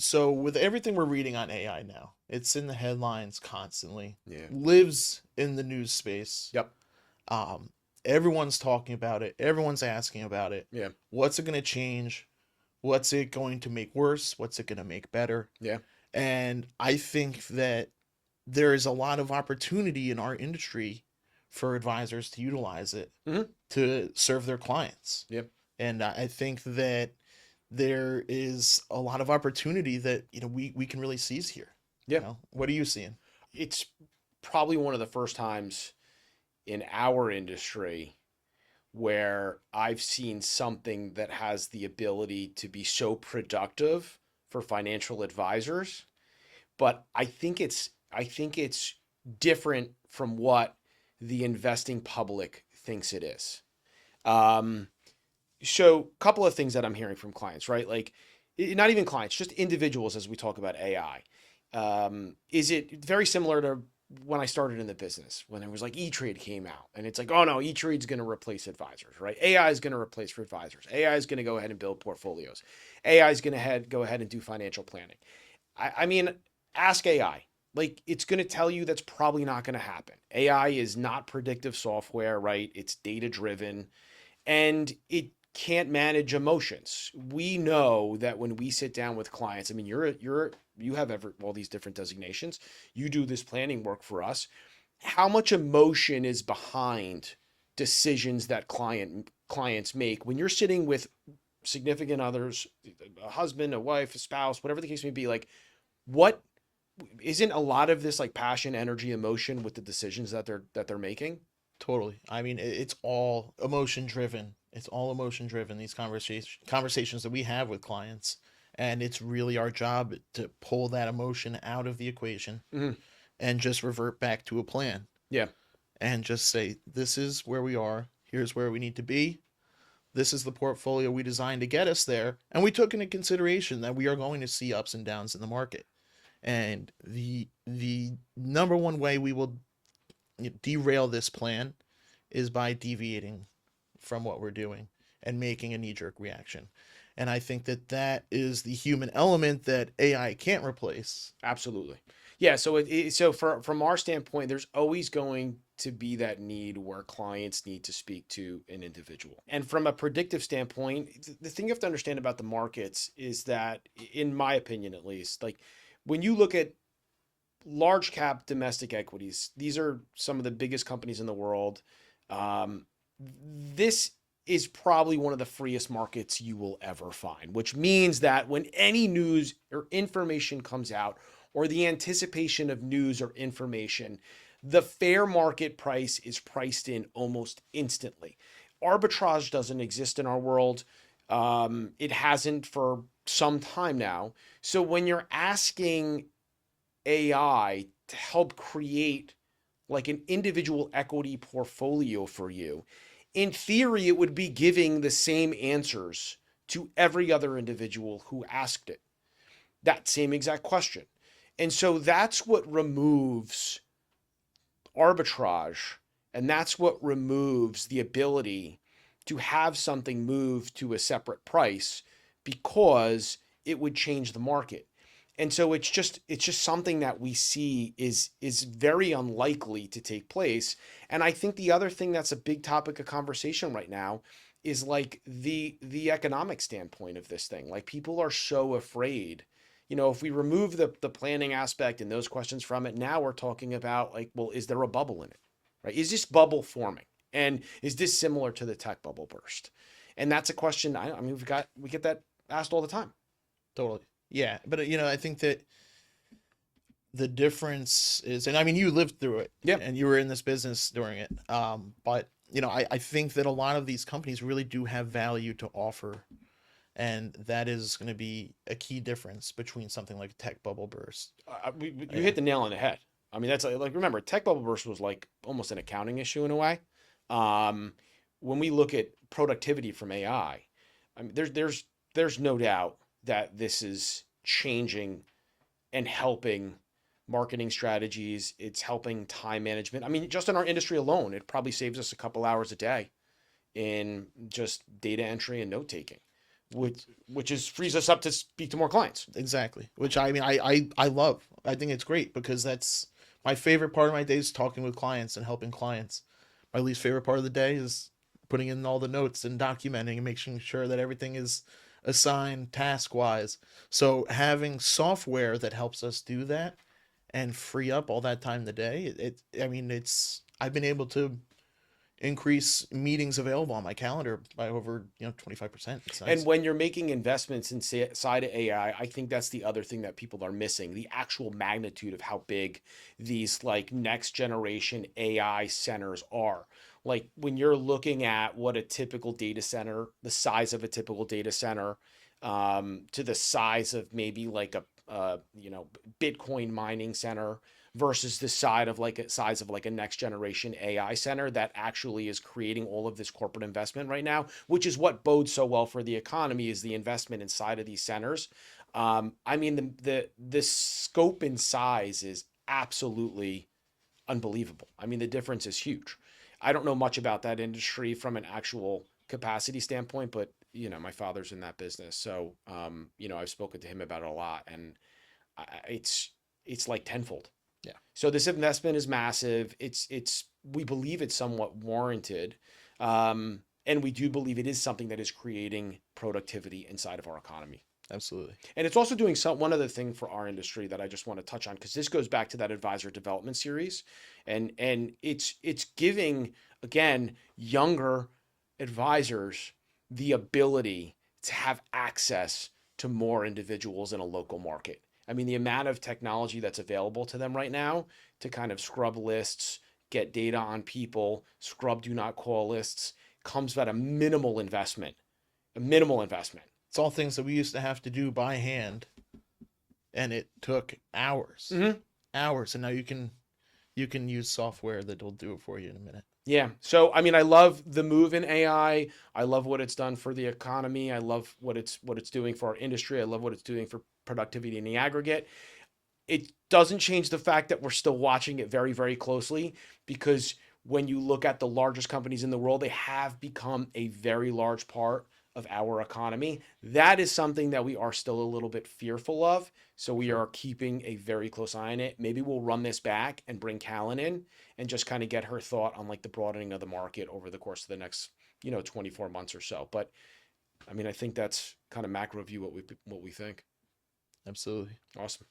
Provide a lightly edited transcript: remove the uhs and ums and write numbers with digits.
So with everything we're reading on AI now, it's in the headlines constantly, Yeah. lives in the news space. Yep. Um, Everyone's talking about it. Everyone's asking about it. Yeah. What's it going to change? What's it going to make worse? What's it going to make better? Yeah. And I think that there is a lot of opportunity in our industry for advisors to utilize it Hmm. to serve their clients. Yep. And I think that there is a lot of opportunity that we can really seize here. Yeah. What are you seeing? It's probably one of the first times in our industry where I've seen something that has the ability to be so productive for financial advisors. But I think it's different from what the investing public thinks it is. Um, so a couple of things that I'm hearing from clients, right? Like not even clients, just individuals as we talk about AI. Is it very similar to when I started in the business, when it was like E-Trade came out and it's like, oh no, E-Trade's going to replace advisors, right? AI is going to replace advisors. AI is going to go ahead and build portfolios. AI is going to go ahead and do financial planning. I mean, ask AI. Like it's going to tell you that's probably not going to happen. AI is not predictive software, right? It's data driven and it can't manage emotions. We know that when we sit down with clients, I mean, you have all these different designations. You do this planning work for us. How much emotion is behind decisions that clients make when you're sitting with significant others, a husband, a wife, a spouse, whatever the case may be? Like, what isn't a lot of this like passion, energy, emotion with the decisions that they're making? Totally. I mean, it's all emotion driven. It's all emotion driven. These conversations that we have with clients, and it's really our job to pull that emotion out of the equation Hmm. and just revert back to a plan Yeah. and just say, this is where we are. Here's where we need to be. This is the portfolio we designed to get us there. And we took into consideration that we are going to see ups and downs in the market. And the number one way we will derail this plan is by deviating from what we're doing and making a knee jerk reaction. And I think that that is the human element that AI can't replace. Absolutely. Yeah. So from our standpoint, there's always going to be that need where clients need to speak to an individual. And from a predictive standpoint, the thing you have to understand about the markets is that, in my opinion at least, like when you look at large cap domestic equities, these are some of the biggest companies in the world. Um, this is probably one of the freest markets you will ever find, which means that when any news or information comes out, or the anticipation of news or information, the fair market price is priced in almost instantly. Arbitrage doesn't exist in our world. It hasn't for some time now. So when you're asking AI to help create like an individual equity portfolio for you, in theory, it would be giving the same answers to every other individual who asked it that same exact question. And so that's what removes arbitrage. And that's what removes the ability to have something move to a separate price because it would change the market. And so it's just something that we see is very unlikely to take place. And I think the other thing that's a big topic of conversation right now is like the economic standpoint of this thing. Like people are so afraid. If we remove the planning aspect and those questions from it, now we're talking about like, well, is there a bubble in it? Right? Is this bubble forming? And is this similar to the tech bubble burst? And that's a question I mean we get that asked all the time. Totally. Yeah. But, I think that the difference is, and I mean, you lived through it Yeah. and you were in this business during it. But, I think that a lot of these companies really do have value to offer. And that is going to be a key difference between something like a tech bubble burst. You Yeah. hit the nail on the head. I mean, that's like remember, tech bubble burst was like almost an accounting issue in a way. Um, when we look at productivity from AI, I mean, there's no doubt that this is changing and helping marketing strategies. It's helping time management. I mean, just in our industry alone, it probably saves us a couple hours a day in just data entry and note taking. which is frees us up to speak to more clients. Exactly. Which I mean, I love. I think it's great because that's my favorite part of my day is talking with clients and helping clients. My least favorite part of the day is putting in all the notes and documenting and making sure that everything is assigned task wise. So having software that helps us do that and free up all that time in the day, I mean, I've been able to increase meetings available on my calendar by over 25%. It's And nice. when you're making investments inside of AI, I think that's the other thing that people are missing, the actual magnitude of how big these like next generation AI centers are. Like when you're looking at what a typical data center, the size of a typical data center, to the size of maybe like a Bitcoin mining center versus the size of like a next generation AI center that actually is creating all of this corporate investment right now, which is what bodes so well for the economy is the investment inside of these centers. I mean the scope and size is absolutely unbelievable. I mean the difference is huge. I don't know much about that industry from an actual capacity standpoint, but my father's in that business, so I've spoken to him about it a lot, and it's like tenfold. Yeah. So this investment is massive. It's we believe it's somewhat warranted, and we do believe it is something that is creating productivity inside of our economy. Absolutely. And it's also doing one other thing for our industry that I just want to touch on because this goes back to that advisor development series, and it's giving again younger advisors the ability to have access to more individuals in a local market. I mean, the amount of technology that's available to them right now to kind of scrub lists, get data on people, scrub do not call lists comes at a minimal investment. A minimal investment. It's all things that we used to have to do by hand, and it took hours, Mm-hmm. hours, and now you can use software that'll do it for you in a minute. Yeah. So I mean, I love the move in AI. I love what it's done for the economy. I love what it's doing for our industry. I love what it's doing for productivity in the aggregate. It doesn't change the fact that we're still watching it very, very closely because when you look at the largest companies in the world, they have become a very large part of our economy. That is something that we are still a little bit fearful of. So we are keeping a very close eye on it. Maybe we'll run this back and bring Callan in and just kind of get her thought on like the broadening of the market over the course of the next, 24 months or so. But I mean, I think that's kind of macro view what we think. Absolutely. Awesome.